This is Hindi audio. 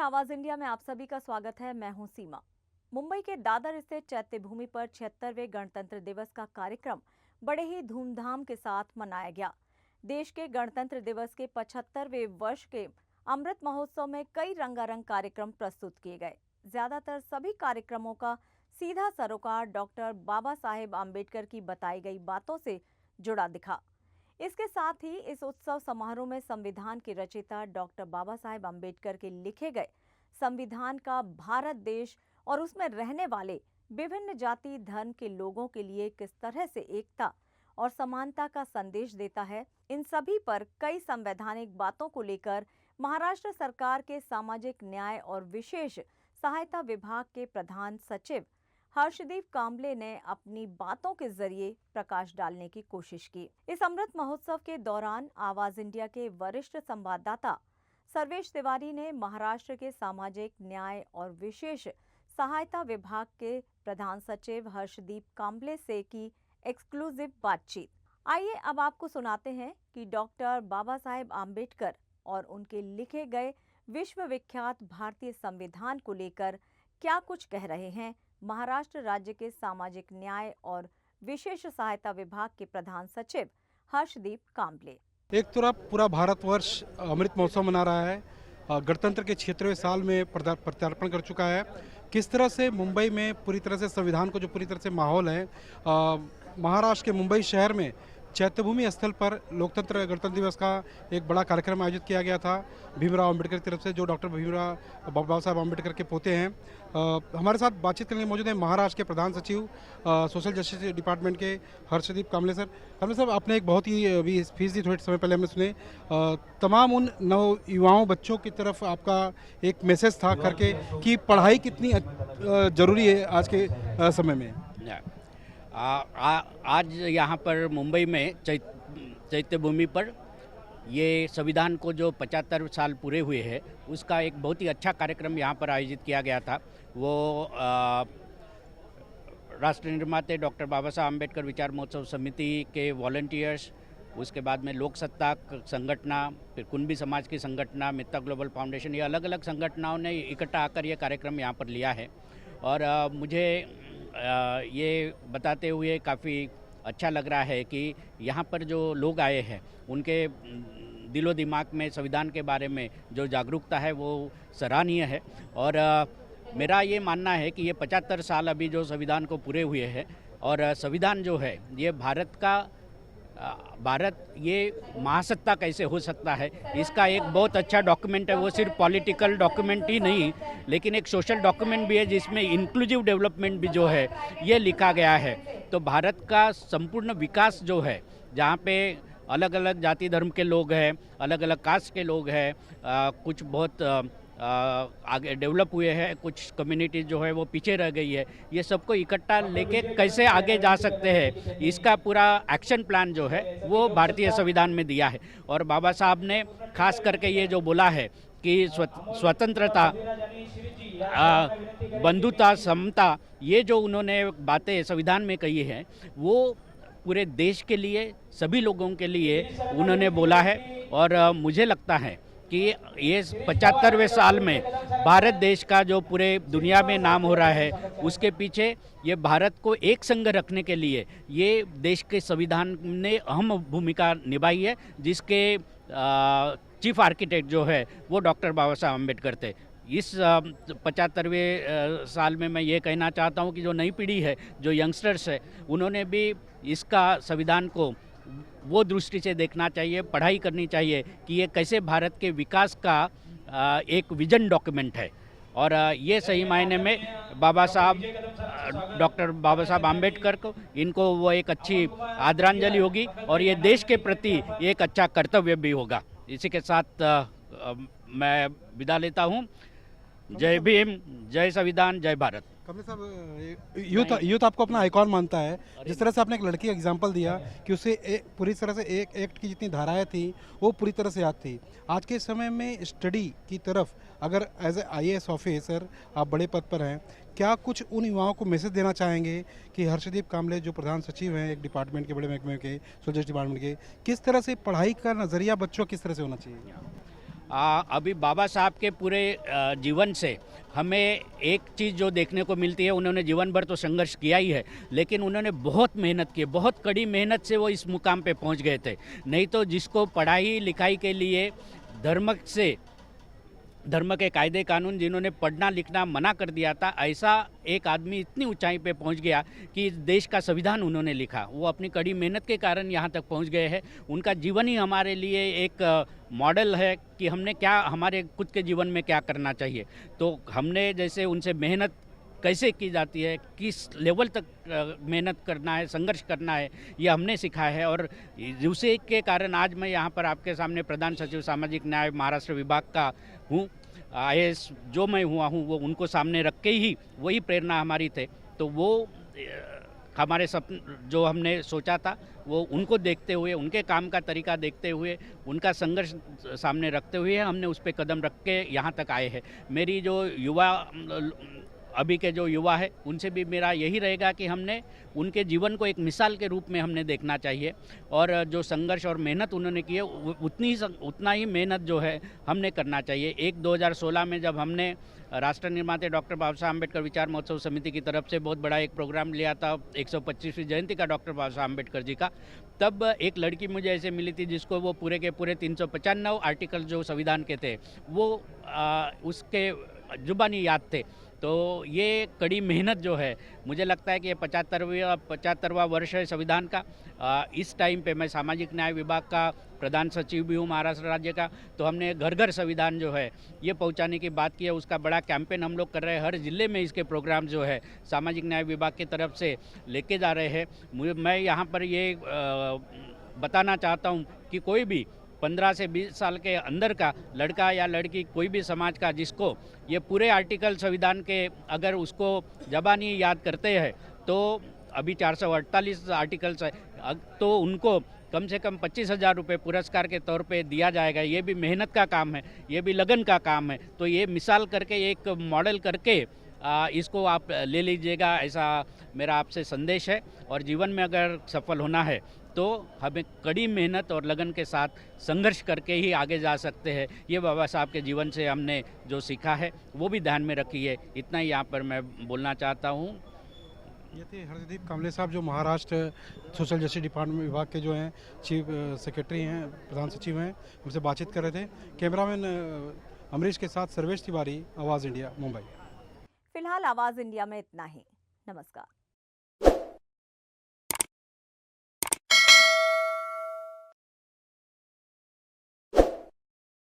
आवाज इंडिया में आप सभी का स्वागत है। मैं हूं सीमा। मुंबई के दादर स्थित चैत्य भूमि पर 76वें गणतंत्र दिवस का कार्यक्रम बड़े ही धूमधाम के साथ मनाया गया। देश के गणतंत्र दिवस के 75वें वर्ष के अमृत महोत्सव में कई रंगारंग कार्यक्रम प्रस्तुत किए गए। ज्यादातर सभी कार्यक्रमों का सीधा सरोकार डॉक्टर बाबा साहेब आम्बेडकर की बताई गई बातों से जुड़ा दिखा। इसके साथ ही इस उत्सव समारोह में संविधान के रचयिता डॉक्टर बाबा साहेब आम्बेडकर के लिखे गए संविधान का भारत देश और उसमें रहने वाले विभिन्न जाति धर्म के लोगों के लिए किस तरह से एकता और समानता का संदेश देता है, इन सभी पर कई संवैधानिक बातों को लेकर महाराष्ट्र सरकार के सामाजिक न्याय और विशेष सहायता विभाग के प्रधान सचिव हर्षदीप कांबले ने अपनी बातों के जरिए प्रकाश डालने की कोशिश की। इस अमृत महोत्सव के दौरान आवाज इंडिया के वरिष्ठ संवाददाता सर्वेश तिवारी ने महाराष्ट्र के सामाजिक न्याय और विशेष सहायता विभाग के प्रधान सचिव हर्षदीप कांबले से की एक्सक्लूसिव बातचीत। आइए अब आपको सुनाते हैं कि डॉक्टर बाबा साहेब आम्बेडकर और उनके लिखे गए विश्वविख्यात भारतीय संविधान को लेकर क्या कुछ कह रहे हैं महाराष्ट्र राज्य के सामाजिक न्याय और विशेष सहायता विभाग के प्रधान सचिव हर्षदीप कांबले। एक तरफ पूरा भारतवर्ष अमृत महोत्सव मना रहा है, गणतंत्र के 76वें साल में प्रत्यार्पण कर चुका है। किस तरह से मुंबई में पूरी तरह से संविधान को जो पूरी तरह से माहौल है, महाराष्ट्र के मुंबई शहर में चैत्यभूमि स्थल पर लोकतंत्र गणतंत्र दिवस का एक बड़ा कार्यक्रम आयोजित किया गया था भीमराव अम्बेडकर की तरफ से, जो डॉक्टर भीमराव बाबा साहब अम्बेडकर के पोते हैं। हमारे साथ बातचीत करने मौजूद हैं महाराष्ट्र के प्रधान सचिव सोशल जस्टिस डिपार्टमेंट के हर्षदीप कांबले सर। कांबले साहब, आपने एक बहुत ही अभी स्पीच दी थोड़े समय पहले हमने सुने, तमाम उन नव युवाओं बच्चों की तरफ आपका एक मैसेज था करके कि पढ़ाई कितनी जरूरी है आज के समय में। आज यहाँ पर मुंबई में चैत्य भूमि पर ये संविधान को जो 75 साल पूरे हुए हैं उसका एक बहुत ही अच्छा कार्यक्रम यहाँ पर आयोजित किया गया था। वो राष्ट्र निर्माते डॉक्टर बाबा साहब आम्बेडकर विचार महोत्सव समिति के वॉलंटियर्स, उसके बाद में लोक सत्ता संगठना, फिर कुंभी समाज की संगठना, मित्ता ग्लोबल फाउंडेशन, ये अलग अलग संगठनाओं ने इकट्ठा आकर ये कार्यक्रम यहाँ पर लिया है। और मुझे ये बताते हुए काफ़ी अच्छा लग रहा है कि यहाँ पर जो लोग आए हैं उनके दिलो दिमाग में संविधान के बारे में जो जागरूकता है वो सराहनीय है। और मेरा ये मानना है कि ये 75 साल अभी जो संविधान को पूरे हुए हैं और संविधान जो है ये भारत ये महासत्ता कैसे हो सकता है, इसका एक बहुत अच्छा डॉक्यूमेंट है। वो सिर्फ पॉलिटिकल डॉक्यूमेंट ही नहीं लेकिन एक सोशल डॉक्यूमेंट भी है जिसमें इंक्लूसिव डेवलपमेंट भी जो है ये लिखा गया है। तो भारत का संपूर्ण विकास जो है, जहाँ पे अलग अलग जाति धर्म के लोग हैं, अलग अलग कास्ट के लोग हैं, कुछ बहुत आगे डेवलप हुए हैं, कुछ कम्युनिटी जो है वो पीछे रह गई है, ये सबको इकट्ठा लेके कैसे आगे जा सकते हैं, इसका पूरा एक्शन प्लान जो है वो भारतीय संविधान में दिया है। और बाबा साहब ने खास करके ये जो बोला है कि स्वतंत्रता, बंधुता, समता, ये जो उन्होंने बातें संविधान में कही हैं वो पूरे देश के लिए, सभी लोगों के लिए उन्होंने बोला है। और मुझे लगता है कि ये 75वें साल में भारत देश का जो पूरे दुनिया में नाम हो रहा है उसके पीछे ये भारत को एक संग रखने के लिए ये देश के संविधान ने अहम भूमिका निभाई है, जिसके चीफ आर्किटेक्ट जो है वो डॉक्टर बाबा साहब अम्बेडकर थे। इस 75वें साल में मैं ये कहना चाहता हूँ कि जो नई पीढ़ी है, जो यंगस्टर्स है, उन्होंने भी इसका संविधान को वो दृष्टि से देखना चाहिए, पढ़ाई करनी चाहिए कि ये कैसे भारत के विकास का एक विजन डॉक्यूमेंट है। और ये सही मायने में डॉक्टर बाबा साहब आम्बेडकर को, इनको वो एक अच्छी आदरांजलि होगी और ये देश के प्रति एक अच्छा कर्तव्य भी होगा। इसी के साथ मैं विदा लेता हूँ। जय भीम, जय संविधान, जय भारत। कांबले साहब, यूथ आपको अपना आइकॉन मानता है। जिस तरह से आपने एक लड़की का एग्जांपल दिया कि उसे पूरी तरह से एक एक्ट की जितनी धाराएं थी वो पूरी तरह से याद थी। आज के समय में स्टडी की तरफ अगर एज ए IAS ऑफिसर आप बड़े पद पर हैं, क्या कुछ उन युवाओं को मैसेज देना चाहेंगे कि हर्षदीप कांबले जो प्रधान सचिव हैं एक डिपार्टमेंट के, बड़े महकमे के, सोशल डिपार्टमेंट के, किस तरह से पढ़ाई का नज़रिया बच्चों किस तरह से होना चाहिए? अभी बाबा साहब के पूरे जीवन से हमें एक चीज़ जो देखने को मिलती है, उन्होंने जीवन भर तो संघर्ष किया ही है, लेकिन उन्होंने बहुत मेहनत की, बहुत कड़ी मेहनत से वो इस मुकाम पे पहुंच गए थे। नहीं तो जिसको पढ़ाई लिखाई के लिए धर्म के कायदे कानून जिन्होंने पढ़ना लिखना मना कर दिया था, ऐसा एक आदमी इतनी ऊंचाई पे पहुंच गया कि इस देश का संविधान उन्होंने लिखा। वो अपनी कड़ी मेहनत के कारण यहाँ तक पहुंच गए हैं। उनका जीवन ही हमारे लिए एक मॉडल है कि हमने क्या, हमारे खुद के जीवन में क्या करना चाहिए। तो हमने जैसे उनसे मेहनत कैसे की जाती है, किस लेवल तक मेहनत करना है, संघर्ष करना है, ये हमने सीखा है। और उसी के कारण आज मैं यहाँ पर आपके सामने प्रधान सचिव सामाजिक न्याय महाराष्ट्र विभाग का हूँ। IAS जो मैं हुआ हूँ वो उनको सामने रख के ही वही प्रेरणा हमारी थे। तो वो हमारे जो हमने सोचा था वो उनको देखते हुए, उनके काम का तरीका देखते हुए, उनका संघर्ष सामने रखते हुए हमने उस पर कदम रख के यहाँ तक आए हैं। मेरी जो अभी के जो युवा है उनसे भी मेरा यही रहेगा कि हमने उनके जीवन को एक मिसाल के रूप में हमने देखना चाहिए, और जो संघर्ष और मेहनत उन्होंने की है उतना ही मेहनत जो है हमने करना चाहिए। 2016 में जब हमने राष्ट्र निर्माता डॉक्टर बाबा साहब अम्बेडकर विचार महोत्सव समिति की तरफ से बहुत बड़ा एक प्रोग्राम लिया था 125वीं जयंती का डॉक्टर बाबा साहब अम्बेडकर जी का, तब एक लड़की मुझे ऐसे मिली थी जिसको वो पूरे के पूरे 395 आर्टिकल जो संविधान के थे वो उसके जुबानी याद थे। तो ये कड़ी मेहनत जो है, मुझे लगता है कि ये 75वां वर्ष है संविधान का। इस टाइम पे मैं सामाजिक न्याय विभाग का प्रधान सचिव भी हूँ महाराष्ट्र राज्य का। तो हमने घर घर संविधान जो है ये पहुंचाने की बात की है, उसका बड़ा कैंपेन हम लोग कर रहे हैं। हर ज़िले में इसके प्रोग्राम जो है सामाजिक न्याय विभाग की तरफ से लेके जा रहे हैं। मैं यहाँ पर ये बताना चाहता हूँ कि कोई भी 15 से 20 साल के अंदर का लड़का या लड़की, कोई भी समाज का जिसको ये पूरे आर्टिकल संविधान के अगर उसको ज़बानी याद करते हैं, तो अभी 448 आर्टिकल्स है, तो उनको कम से कम 25,000 रुपये पुरस्कार के तौर पे दिया जाएगा। ये भी मेहनत का काम है, ये भी लगन का काम है। तो ये मिसाल करके, एक मॉडल करके इसको आप ले लीजिएगा, ऐसा मेरा आपसे संदेश है। और जीवन में अगर सफल होना है तो हमें कड़ी मेहनत और लगन के साथ संघर्ष करके ही आगे जा सकते हैं। ये बाबा साहब के जीवन से हमने जो सीखा है वो भी ध्यान में रखिए। इतना ही यहाँ पर मैं बोलना चाहता हूँ। ये थे हर्षदीप कांबले साहब, जो महाराष्ट्र सोशल जस्टिस डिपार्टमेंट विभाग के जो हैं चीफ सेक्रेटरी हैं, प्रधान सचिव हैं, हमसे बातचीत कर रहे थे। कैमरामैन अमरीश के साथ सर्वेश तिवारी, आवाज़ इंडिया, मुंबई। फिलहाल आवाज़ इंडिया में इतना ही। नमस्कार।